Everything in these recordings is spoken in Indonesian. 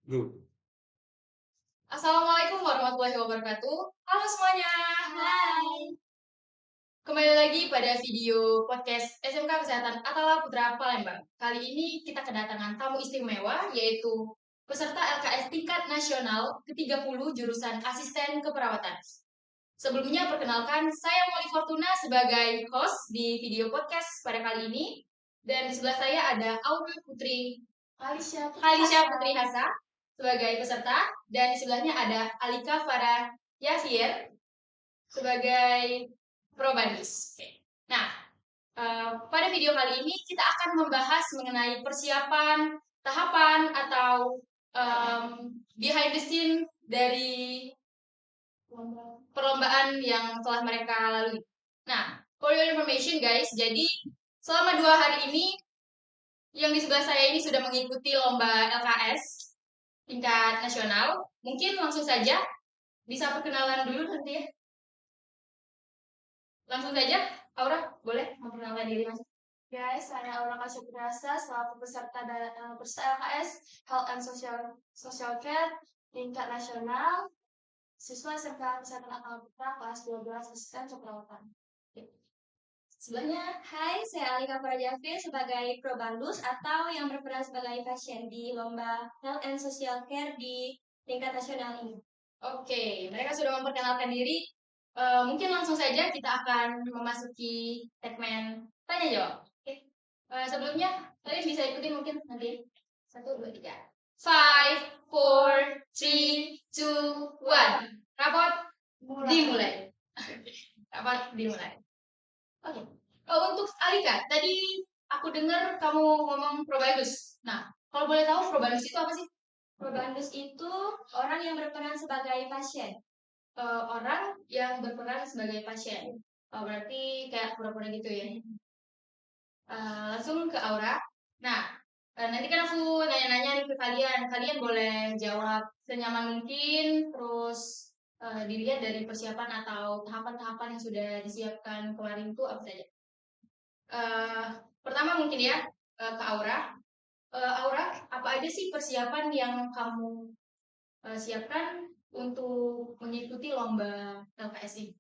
Go. Assalamualaikum warahmatullahi wabarakatuh. Halo semuanya. Hai. Kembali lagi pada video podcast SMK Kesehatan Atala Putra Palembang. Kali ini kita kedatangan tamu istimewa yaitu peserta LKS tingkat nasional ke-30 jurusan asisten keperawatan. Sebelumnya perkenalkan saya Molly Fortuna sebagai host di video podcast pada kali ini. Dan di sebelah saya ada Aura Putri Alisha Putri Hasa sebagai peserta, dan di sebelahnya ada Alika Farah Yasir sebagai probandis. Nah, pada video kali ini kita akan membahas mengenai persiapan, tahapan atau behind the scene dari perlombaan yang telah mereka lalui. Nah, for your information guys, jadi selama 2 hari ini yang di sebelah saya ini sudah mengikuti lomba LKS tingkat nasional. Mungkin langsung saja bisa perkenalan dulu nanti ya. Langsung saja, Aura boleh memperkenalkan diri mas? Guys, saya Aura Kasyukrasa selaku peserta LKS Health and Social Care tingkat nasional, siswa SMK Kesehatan Atala Putra kelas 12 asisten keperawatan. Sebelahnya, Hai, saya Alika Farajafir sebagai probandus atau yang berperan sebagai pasien di lomba Health and Social Care di tingkat nasional ini. Oke, mereka sudah memperkenalkan diri. Mungkin langsung saja kita akan memasuki segmen tanya jawab. Oke. Sebelumnya kalian bisa ikutin mungkin nanti 1, 2, 3. 5, 4, 3, 2, 1. Rapat dimulai. Rapat dimulai. Oke. Untuk Alika, tadi aku dengar kamu ngomong probandus. Nah, kalau boleh tahu probandus itu apa sih? Probandus itu orang yang berperan sebagai pasien. Orang yang berperan sebagai pasien. Berarti kayak pura-pura gitu ya. Langsung ke Aura. Nah, nanti kan aku nanya-nanya nih ke kalian. Kalian boleh jawab senyaman mungkin, terus dilihat dari persiapan atau tahapan-tahapan yang sudah disiapkan kemarin itu apa saja. Pertama mungkin ya ke Aura. Aura, apa aja sih persiapan yang kamu siapkan untuk mengikuti lomba LKS ini?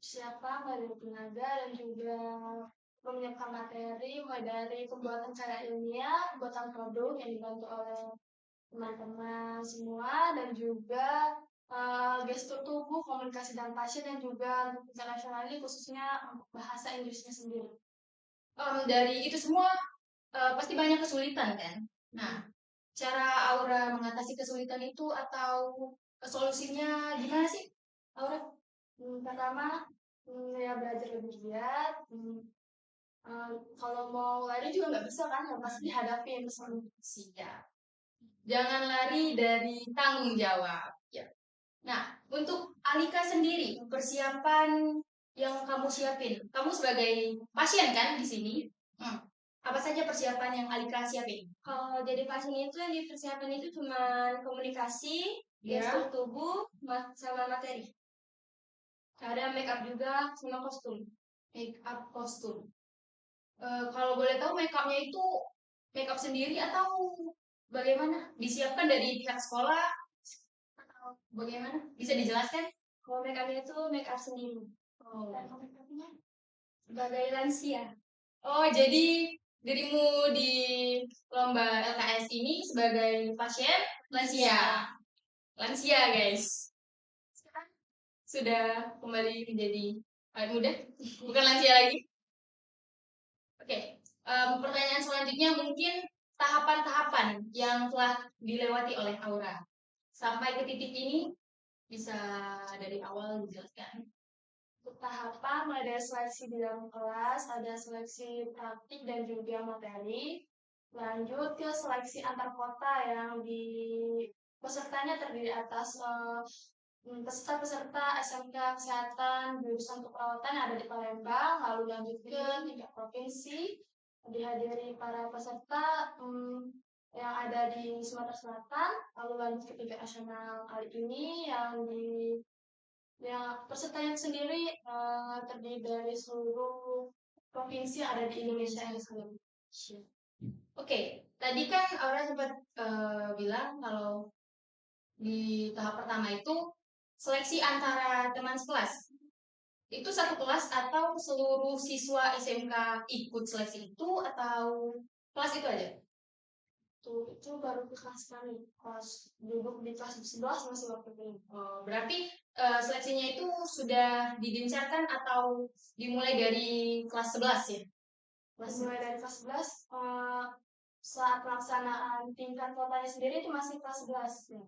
Siapa dari tenaga dan juga menyiapkan materi mulai dari pembuatan cara ilmiah, pembuatan produk yang dibantu oleh teman-teman semua, dan juga gestur tubuh, komunikasi dengan pasien, dan juga untuk internasional ini khususnya untuk bahasa Inggrisnya sendiri. Dari itu semua pasti banyak kesulitan kan? Nah, cara Aura mengatasi kesulitan itu atau solusinya gimana sih, Aura? Pertama, ya belajar lebih giat. Kalau mau lari juga nggak bisa kan, harus dihadapi bersama. Siap. Jangan lari dari tanggung jawab. Ya. Nah, untuk Alika sendiri, persiapan yang kamu siapin, kamu sebagai pasien kan di sini? Apa saja persiapan yang Alika siapin? Kalau jadi pasien itu yang dipersiapkan itu cuma komunikasi, gestur tubuh, sama materi. Ada make up juga sama kostum. Make up kostum. Kalau boleh tahu make upnya itu make up sendiri atau bagaimana? Disiapkan dari pihak sekolah atau bagaimana? Bisa dijelaskan? Kalau make upnya itu make up sendiri. Dan make upnya Sebagai lansia. Oh, jadi dirimu di lomba LKS ini sebagai pasien lansia. Lansia, guys. Sudah kembali menjadi awet muda, bukan lansia lagi. Oke, pertanyaan selanjutnya mungkin tahapan-tahapan yang telah dilewati oleh Aura sampai ke titik ini bisa dari awal dijelaskan. untuk tahapan mulai dari seleksi di dalam kelas, ada seleksi praktik dan juga materi. Lanjut ke seleksi antar kota yang di pesertanya terdiri atas peserta-peserta SMK Kesehatan jurusan keperawatan yang ada di Palembang, lalu lanjut ke tingkat provinsi, dihadiri para peserta yang ada di Sumatera Selatan, lalu lanjut ke tingkat nasional kali ini yang pesertanya sendiri terdiri dari seluruh provinsi yang ada di Indonesia yang sendiri. Oke, tadi kan Aura sempat bilang kalau di tahap pertama itu seleksi antara teman sekelas. Itu satu kelas atau seluruh siswa SMK ikut seleksi itu atau kelas itu aja? Itu baru ke kelas kami, kelas duduk di kelas 11 masih waktu itu. Oh, berarti seleksinya itu sudah digencarkan atau dimulai dari kelas 11 ya? Mulai dari kelas 11, saat pelaksanaan tingkat kotanya sendiri itu masih kelas 11 ya.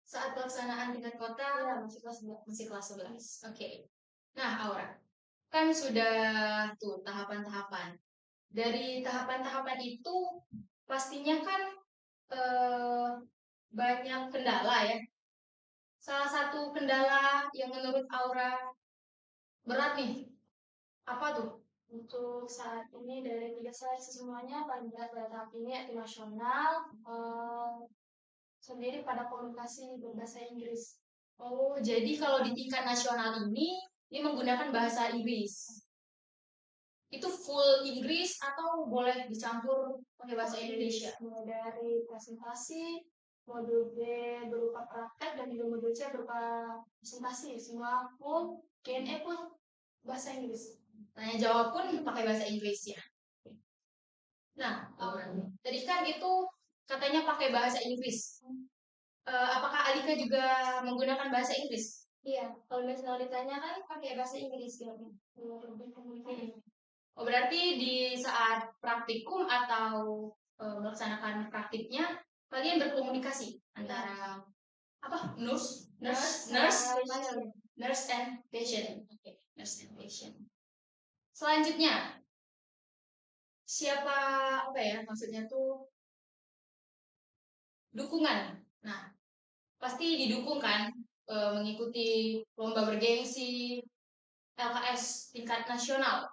Saat pelaksanaan tingkat kota Iya, masih kelas 11. masih kelas 11. Oke. Nah, Aura, kan sudah tuh tahapan-tahapan. Dari tahapan-tahapan itu pastinya kan banyak kendala ya. Salah satu kendala yang menurut Aura berat nih, apa tuh? Untuk saat ini dari 3 seleksi semuanya paling berat pada tahap ini yaitu nasional, sendiri pada komunikasi berbahasa Inggris. Oh, jadi kalau di tingkat nasional ini menggunakan bahasa Inggris. Itu full Inggris atau boleh dicampur pakai bahasa Indonesia? Mulai dari presentasi, modul B berupa praktek dan juga modul C berupa presentasi. Semua pun Q&A pun bahasa Inggris. Tanya jawab pun pakai bahasa Inggris ya. Nah, tadi kan itu katanya pakai bahasa Inggris. Apakah Alika juga menggunakan bahasa Inggris? Iya, kalau misalnya ditanya kan pakai bahasa Inggris gitu. Lebih komunikasi. Oh, berarti di saat praktikum atau melaksanakan praktiknya kalian berkomunikasi antara apa? Nurse and patient. Okay. Nurse and patient. Selanjutnya, siapa apa ya maksudnya tuh dukungan. Nah, pasti didukung kan mengikuti lomba bergengsi LKS tingkat nasional.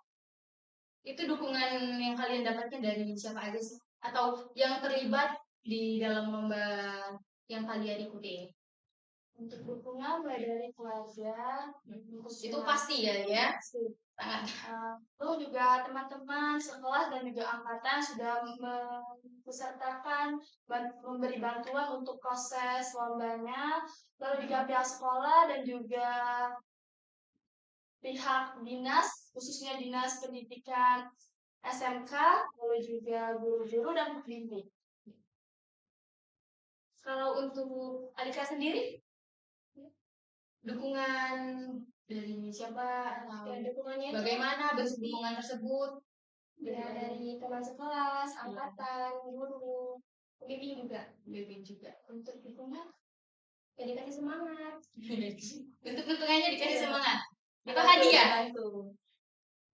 Itu dukungan yang kalian dapatkan dari siapa aja sih? Atau yang terlibat di dalam lomba yang kalian ikuti? Untuk dukungan mulai dari keluarga, Itu pasti ya. Sangat. Lalu juga teman-teman sekelas dan juga angkatan sudah mempesertakan memberi bantuan untuk proses lombanya. Lalu juga pihak sekolah dan juga pihak dinas, khususnya dinas pendidikan SMK, lalu juga guru-guru dan pembimbing. Kalau untuk Alika sendiri, dukungan dari siapa atau dukungannya bagaimana bentuk dukungan tersebut? Ya, dari teman sekelas, angkatan, guru, pembimbing juga. Untuk dukungan, ya dikasih semangat. Untuk dukungannya dikasih semangat. Atau hadiah?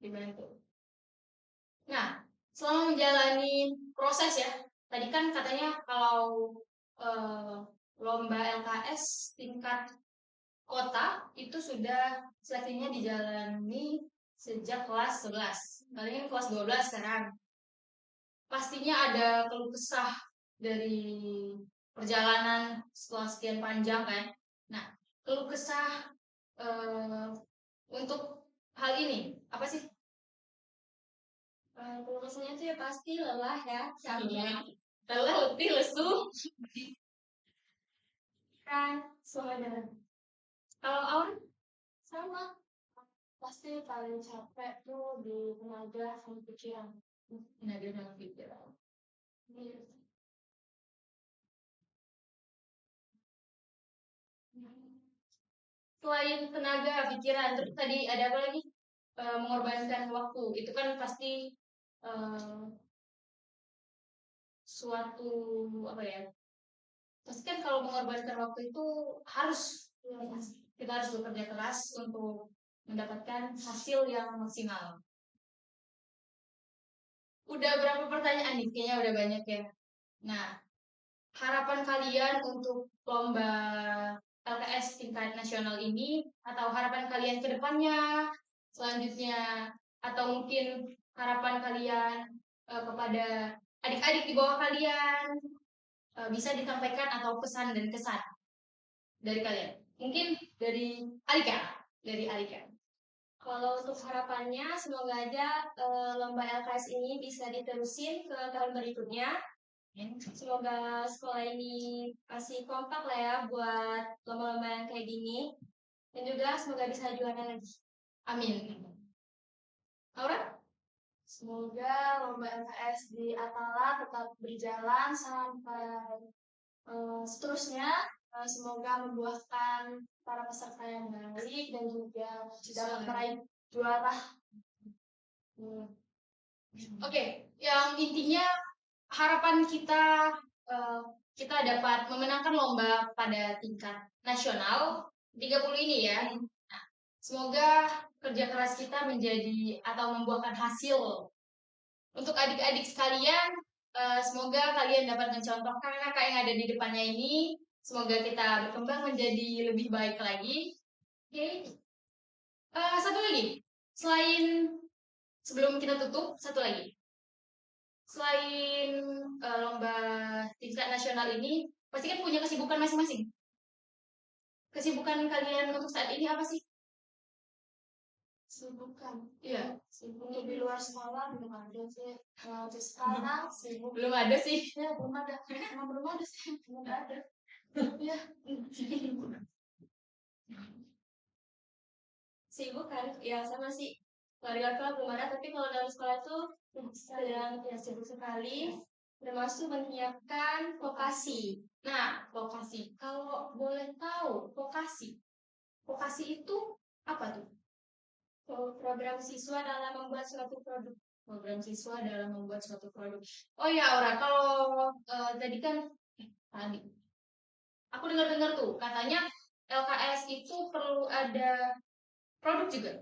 Dibantu. Nah, selama menjalani proses ya, tadi kan katanya kalau lomba LKS tingkat kota itu sudah seleksinya dijalani sejak kelas 11. Kalian kelas 12 sekarang. Pastinya ada keluh kesah dari perjalanan setelah sekian panjang kan. Nah, keluh kesah untuk hal ini apa sih? Keluh kesahnya tuh ya pasti lelah ya, capek. Lelah, letih, lesu. Kan semuanya. Kalau Aun Sama. Pasti paling capek tuh di tenaga sama pikiran. tenaga sama pikiran. Selain tenaga pikiran, terus tadi ada apa lagi? Mengorbankan waktu. Itu kan pasti suatu apa ya? Pasti kan kalau mengorbankan waktu itu harus kita harus bekerja keras untuk mendapatkan hasil yang maksimal. Udah berapa pertanyaan nih? Kayaknya udah banyak ya. Nah, harapan kalian untuk lomba LKS tingkat nasional ini atau harapan kalian ke depannya selanjutnya atau mungkin harapan kalian kepada adik-adik di bawah kalian bisa disampaikan atau pesan dan kesan dari kalian. Mungkin dari Alika. Kalau untuk harapannya, semoga aja lomba LKS ini bisa diterusin ke tahun berikutnya. Semoga sekolah ini masih kompak lah ya buat lomba-lomba yang kayak gini. Dan juga semoga bisa juara lagi. Amin. Aura? Semoga lomba LKS di Atala tetap berjalan sampai seterusnya. Semoga membuahkan para peserta yang baik dan juga dapat meraih juara. Oke, yang intinya harapan kita dapat memenangkan lomba pada tingkat nasional 30 ini ya. Nah, semoga kerja keras kita menjadi atau membuahkan hasil. Untuk adik-adik sekalian, semoga kalian dapat mencontohkan kakak yang ada di depannya ini. Semoga kita berkembang menjadi lebih baik lagi. Oke. Satu lagi, sebelum kita tutup, satu lagi. Selain lomba tingkat nasional ini, pasti kan punya kesibukan masing-masing. Kesibukan kalian untuk saat ini apa sih? Sibukan. Iya. Sibuk di luar sekolah belum ada sih. Sekarang sibuk. Belum ada sih. Ya, belum ada. Emang belum ada sih. Belum ada. Ya. Sibuk kan? Ya sama sih. Keluarga belum ada, tapi kalau dalam sekolah itu sedang ya sibuk sekali. Termasuk menyiapkan vokasi. Nah, vokasi. Kalau boleh tahu, vokasi itu apa tuh? Program siswa dalam membuat suatu produk. Program siswa dalam membuat suatu produk. Oh ya, Aura, kalau tadi kan tadi aku dengar-dengar tuh katanya LKS itu perlu ada produk juga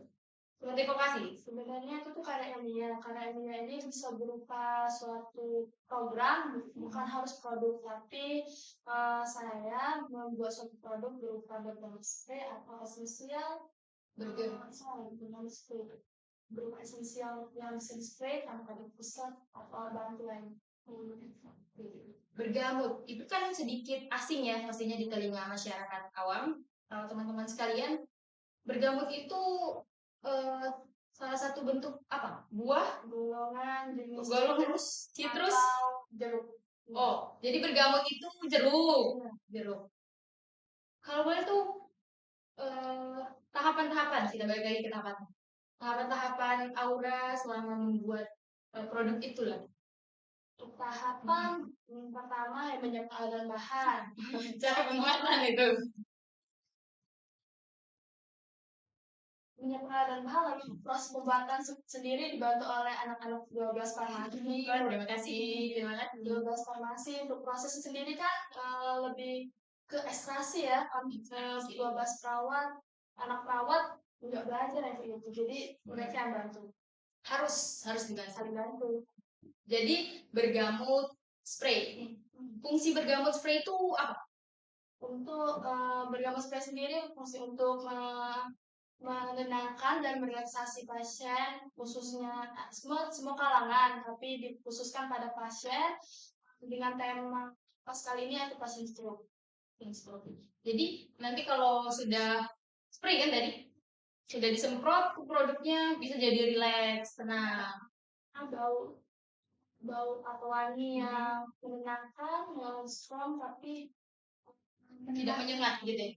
seperti vokasi. Sebenarnya itu tuh karya ilmiah. Karya ilmiah ini bisa berupa suatu program, bukan harus produk, tapi saya membuat suatu produk berupa berbagai spray atau esensial berupa esensial yang bisa spray tanpa dipusat atau bantu lain. Bergamot itu kan sedikit asing ya pastinya di telinga masyarakat awam. Kalau teman-teman sekalian, bergamot itu salah satu bentuk apa? Buah, golongan jenis citrus, jeruk. Oh, jadi bergamot itu jeruk. Jeruk. Kalau boleh tuh tahapan-tahapan, kita balik lagi ke tahapan. Tahapan-tahapan Aura selama membuat produk itulah. Untuk tahapan pertama yang menyiapkan bahan. Cara pembuatan itu. Menyiapkan bahan lalu proses pembuatan sendiri dibantu oleh anak-anak 12 farmasi. Terima kasih. 12 farmasi untuk proses sendiri kan lebih ke ekstrasi ya. 12 perawat, anak perawat nggak belajar yang kayak gitu. Jadi mereka yang bantu. Harus dibantu. Saling bantu. Jadi bergamot spray. Fungsi bergamot spray itu apa? Untuk bergamot spray sendiri fungsi untuk menenangkan dan merelaksasi pasien, khususnya semua kalangan, tapi dikhususkan pada pasien dengan tema pas kali ini yaitu pasien stroke. Jadi nanti kalau sudah spray kan tadi, sudah disemprot produknya bisa jadi rileks, tenang. Bau atau wangi yang menenangkan, yang strong tapi tidak menyengat gitu ya.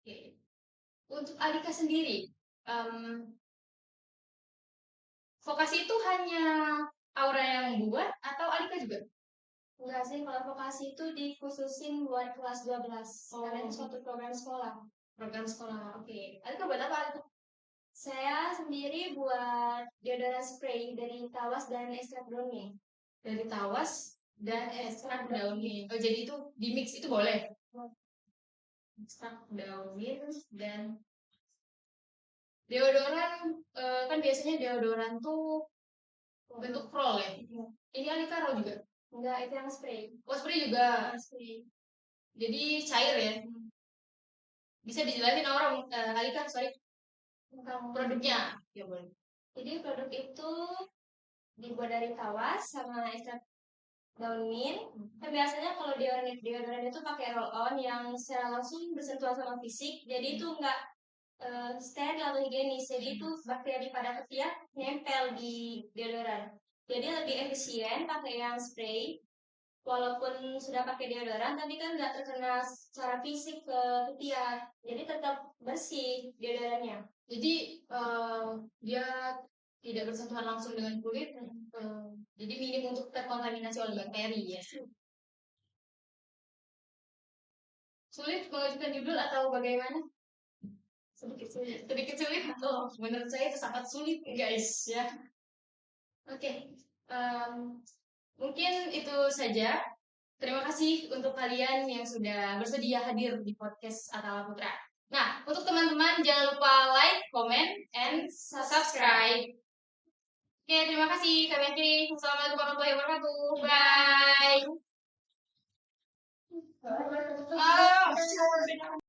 Okay. Untuk Alika sendiri, vokasi itu hanya Aura yang buat atau Alika juga? Enggak sih, kalau vokasi itu dikhususin buat kelas 12. Karena itu suatu program sekolah. Program sekolah, oke. Alika buat apa, Alika? Saya sendiri buat deodoran spray dari tawas dan ekstrak daunnya. Dari tawas dan ekstrak daunnya. Oh, jadi itu di mix itu boleh? Ekstrak daunnya dan deodoran, kan biasanya deodoran tuh bentuk roll ya? Ini Alika roll juga? Enggak, itu yang spray. Oh, spray juga? Spray. Jadi cair ya? Bisa dijelasin orang, Alika, sorry. Produknya? Ya boleh. Jadi produk itu dibuat dari tawas sama ekstrak daun mint. Kan biasanya kalau deodoran itu pakai roll on yang secara langsung bersentuhan sama fisik, jadi itu enggak steril atau higienis. Jadi itu bakteri pada ketiak nempel di deodoran. Jadi lebih efisien pakai yang spray walaupun sudah pakai deodoran tapi kan nggak terkena secara fisik ke ketiak, jadi tetap bersih deodorannya. Jadi dia tidak bersentuhan langsung dengan kulit, jadi minim untuk terkontaminasi oleh bakteri ya. Sulit mengajukan judul atau bagaimana? Sedikit sulit. Sedikit sulit. Oh, menurut saya itu sangat sulit guys ya. Oke, mungkin itu saja. Terima kasih untuk kalian yang sudah bersedia hadir di podcast Atala Putra. Nah, untuk teman-teman jangan lupa like, comment, and subscribe. Oke, terima kasih. Kami akhiri. Wassalamualaikum warahmatullahi wabarakatuh. Bye.